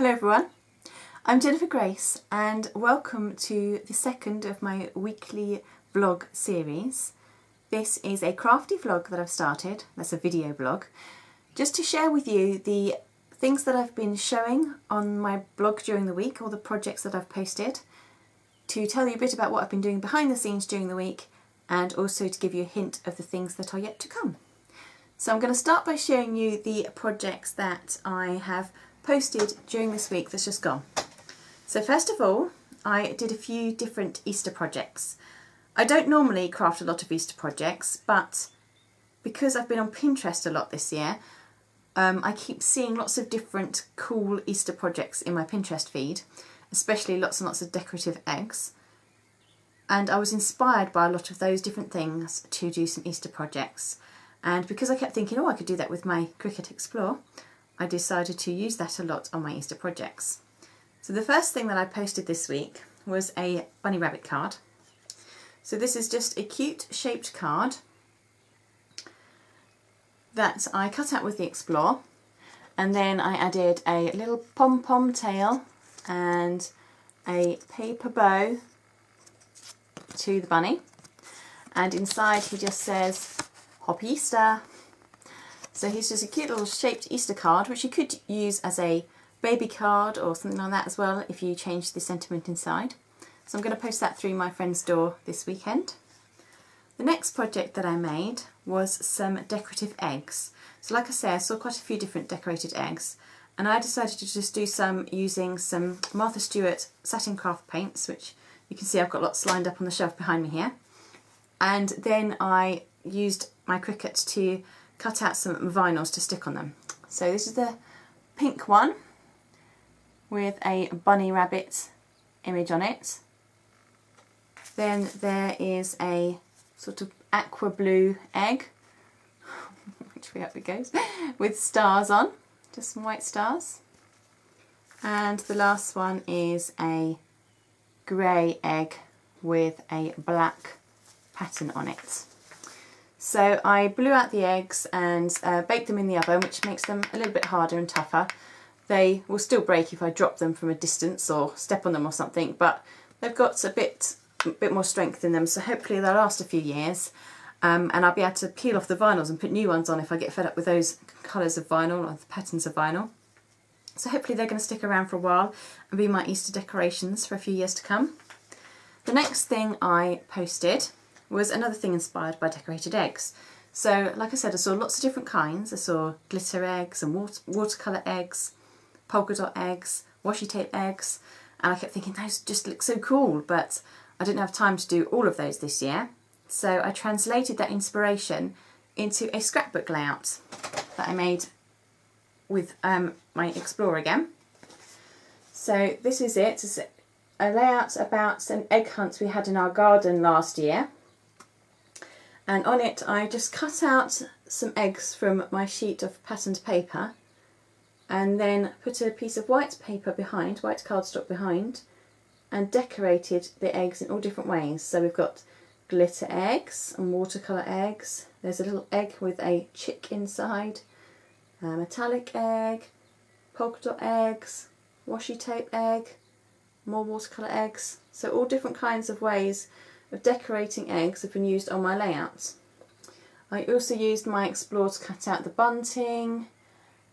Hello everyone, I'm Jennifer Grace and welcome to the second of my weekly vlog series. This is a crafty vlog that I've started, that's a video blog, just to share with you the things that I've been showing on my blog during the week, all the projects that I've posted, to tell you a bit about what I've been doing behind the scenes during the week and also to give you a hint of the things that are yet to come. So I'm going to start by showing you the projects that I have posted during this week that's just gone. So first of all, I did a few different Easter projects. I don't normally craft a lot of Easter projects, but because I've been on Pinterest a lot this year, I keep seeing lots of different cool Easter projects in my Pinterest feed, especially lots and lots of decorative eggs. And I was inspired by a lot of those different things to do some Easter projects. And because I kept thinking, oh, I could do that with my Cricut Explore, I decided to use that a lot on my Easter projects. So the first thing that I posted this week was a bunny rabbit card. So this is just a cute shaped card that I cut out with the Explore, and then I added a little pom-pom tail and a paper bow to the bunny, and inside he just says "Happy Easter." So he's just a cute little shaped Easter card, which you could use as a baby card or something like that as well if you change the sentiment inside. So I'm going to post that through my friend's door this weekend. The next project that I made was some decorative eggs. So like I say, I saw quite a few different decorated eggs, and I decided to just do some using some Martha Stewart satin craft paints, which you can see I've got lots lined up on the shelf behind me here. And then I used my Cricut to cut out some vinyls to stick on them. So this is the pink one with a bunny rabbit image on it. Then there is a sort of aqua blue egg, which way up it goes, with stars on, just some white stars. And the last one is a grey egg with a black pattern on it. So I blew out the eggs and baked them in the oven, which makes them a little bit harder and tougher. They will still break if I drop them from a distance or step on them or something, but they've got a bit more strength in them, so hopefully they'll last a few years. And I'll be able to peel off the vinyls and put new ones on if I get fed up with those colours of vinyl or the patterns of vinyl. So hopefully they're going to stick around for a while and be my Easter decorations for a few years to come. The next thing I posted was another thing inspired by decorated eggs. So like I said, I saw lots of different kinds. I saw glitter eggs and watercolour eggs, polka dot eggs, washi tape eggs, and I kept thinking those just look so cool, but I didn't have time to do all of those this year. So I translated that inspiration into a scrapbook layout that I made with my Explorer again. So this is it. It's a layout about an egg hunt we had in our garden last year. And on it I just cut out some eggs from my sheet of patterned paper and then put a piece of white paper behind, white cardstock behind, and decorated the eggs in all different ways. So we've got glitter eggs and watercolour eggs. There's a little egg with a chick inside, a metallic egg, polka dot eggs, washi tape egg, more watercolour eggs. So all different kinds of ways of decorating eggs have been used on my layouts. I also used my Explorer to cut out the bunting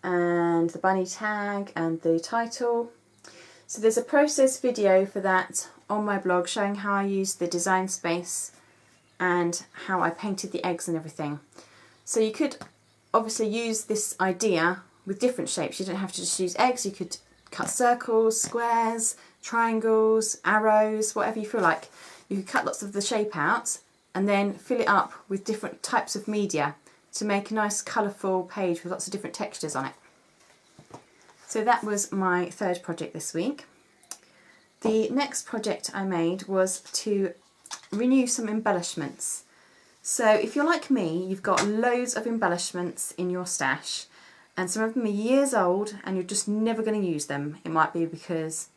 and the bunny tag and the title. So there's a process video for that on my blog showing how I used the design space and how I painted the eggs and everything. So you could obviously use this idea with different shapes. You don't have to just use eggs, you could cut circles, squares, triangles, arrows, whatever you feel like. You could cut lots of the shape out and then fill it up with different types of media to make a nice colourful page with lots of different textures on it. So that was my third project this week. The next project I made was to renew some embellishments. So if you're like me, you've got loads of embellishments in your stash, and some of them are years old and you're just never going to use them. It might be because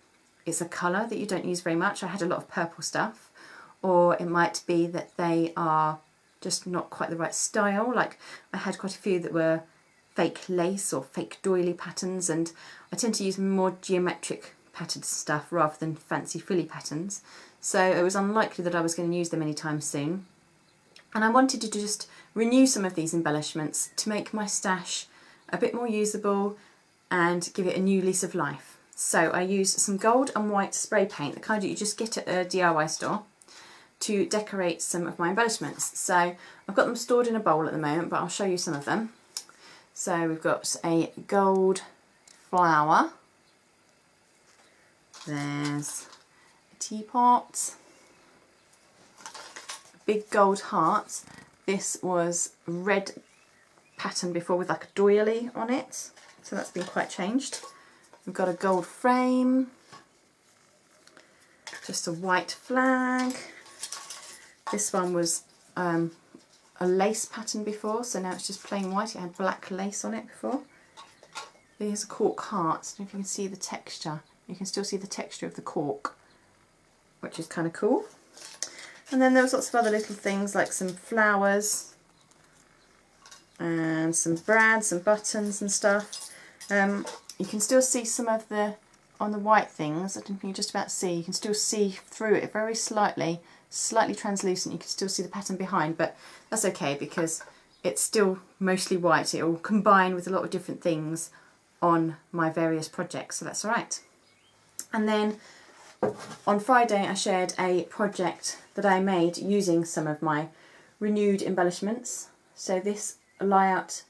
it's a colour that you don't use very much. I had a lot of purple stuff. Or it might be that they are just not quite the right style. Like I had quite a few that were fake lace or fake doily patterns, and I tend to use more geometric patterned stuff rather than fancy frilly patterns, so it was unlikely that I was going to use them anytime soon. And I wanted to just renew some of these embellishments to make my stash a bit more usable and give it a new lease of life. So I used some gold and white spray paint, the kind that you just get at a DIY store, to decorate some of my embellishments. So I've got them stored in a bowl at the moment, but I'll show you some of them. So we've got a gold flower, there's a teapot, a big gold heart. This was red pattern before with like a doily on it, so that's been quite changed. We've got a gold frame, just a white flag. This one was a lace pattern before, so now it's just plain white. It had black lace on it before. Here's a cork heart. I don't know if you can see the texture. You can still see the texture of the cork, which is kind of cool. And then there was lots of other little things like some flowers and some brads and buttons and stuff. You can still see some of the, on the white things, I don't think you can just about see, you can still see through it very slightly translucent. You can still see the pattern behind, but that's okay because it's still mostly white. It will combine with a lot of different things on my various projects, so that's alright. And then on Friday I shared a project that I made using some of my renewed embellishments. So this layout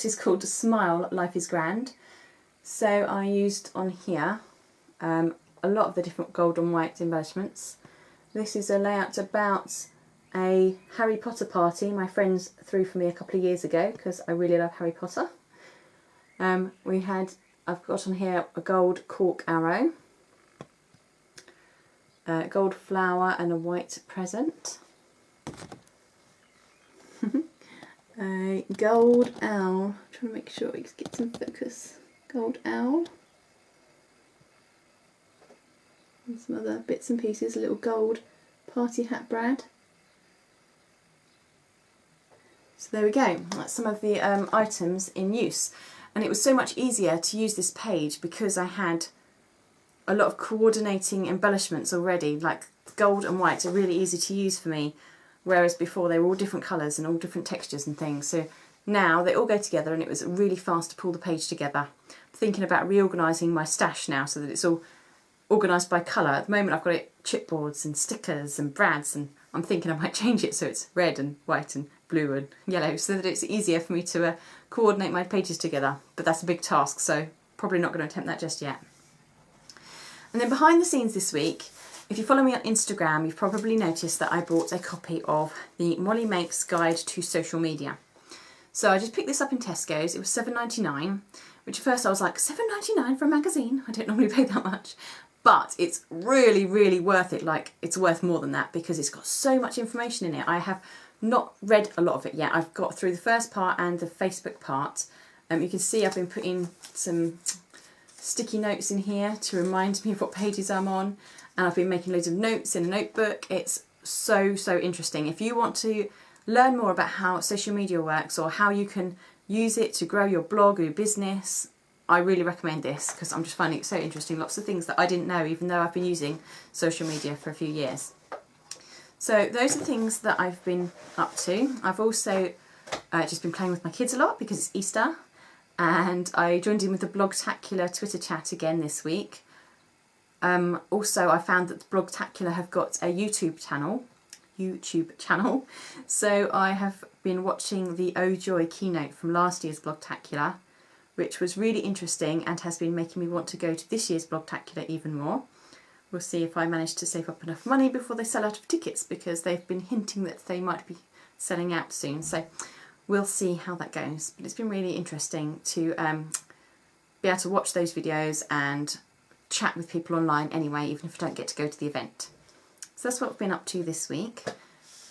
is called Smile, Life is Grand. So I used on here a lot of the different gold and white embellishments. This is a layout about a Harry Potter party my friends threw for me a couple of years ago because I really love Harry Potter. I've got on here a gold cork arrow, a gold flower and a white present, a gold owl, trying to make sure we get some focus, gold owl, and some other bits and pieces, a little gold party hat brad. So there we go, that's some of the items in use. And it was so much easier to use this page because I had a lot of coordinating embellishments already, like gold and white are really easy to use for me, whereas before they were all different colours and all different textures and things. So now they all go together and it was really fast to pull the page together. I'm thinking about reorganising my stash now so that it's all organised by colour. At the moment I've got it chipboards and stickers and brads, and I'm thinking I might change it so it's red and white and blue and yellow so that it's easier for me to coordinate my pages together. But that's a big task, so probably not going to attempt that just yet. And then behind the scenes this week, if you follow me on Instagram, you've probably noticed that I bought a copy of the Molly Makes Guide to Social Media. So I just picked this up in Tesco's. It was $7.99, which at first I was like, $7.99 for a magazine? I don't normally pay that much. But it's really, really worth it. Like, it's worth more than that because it's got so much information in it. I have not read a lot of it yet. I've got through the first part and the Facebook part. You can see I've been putting some sticky notes in here to remind me of what pages I'm on, and I've been making loads of notes in a notebook. It's so interesting. If you want to learn more about how social media works or how you can use it to grow your blog or your business, I really recommend this because I'm just finding it so interesting. Lots of things that I didn't know even though I've been using social media for a few years. So those are things that I've been up to. I've also just been playing with my kids a lot because it's Easter, and I joined in with the Blogtacular Twitter chat again this week. Also I found that the Blogtacular have got a YouTube channel, so I have been watching the Oh Joy keynote from last year's Blogtacular, which was really interesting and has been making me want to go to this year's Blogtacular even more. We'll see if I manage to save up enough money before they sell out of tickets, because they've been hinting that they might be selling out soon. So we'll see how that goes. But it's been really interesting to be able to watch those videos and chat with people online anyway, even if I don't get to go to the event. So that's what I've been up to this week.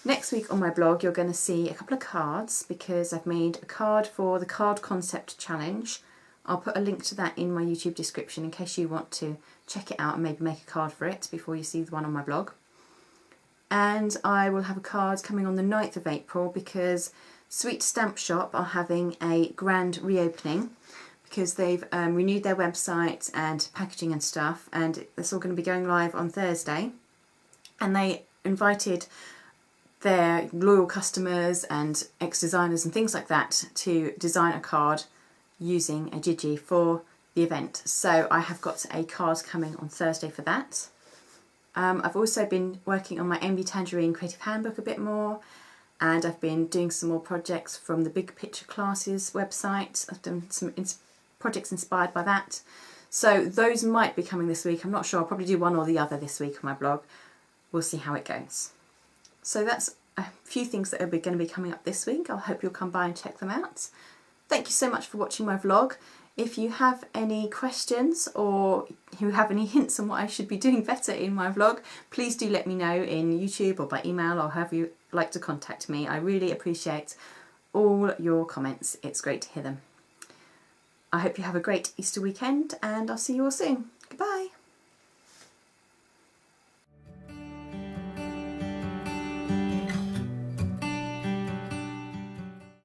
Next week on my blog you're going to see a couple of cards because I've made a card for the Card Concept Challenge. I'll put a link to that in my YouTube description in case you want to check it out and maybe make a card for it before you see the one on my blog. and I will have a card coming on the 9th of April because Sweet Stamp Shop are having a grand reopening because they've renewed their website and packaging and stuff, and it's all going to be going live on Thursday. And they invited their loyal customers and ex-designers and things like that to design a card using a Gigi for the event. So I have got a card coming on Thursday for that. I've also been working on my MB Tangerine Creative Handbook a bit more, and I've been doing some more projects from the Big Picture Classes website. I've done some projects inspired by that. So those might be coming this week. I'm not sure. I'll probably do one or the other this week on my blog. We'll see how it goes. So that's a few things that are going to be coming up this week. I hope you'll come by and check them out. Thank you so much for watching my vlog. If you have any questions or you have any hints on what I should be doing better in my vlog, please do let me know in YouTube or by email or however you like to contact me. I really appreciate all your comments. It's great to hear them. I hope you have a great Easter weekend, and I'll see you all soon. Goodbye.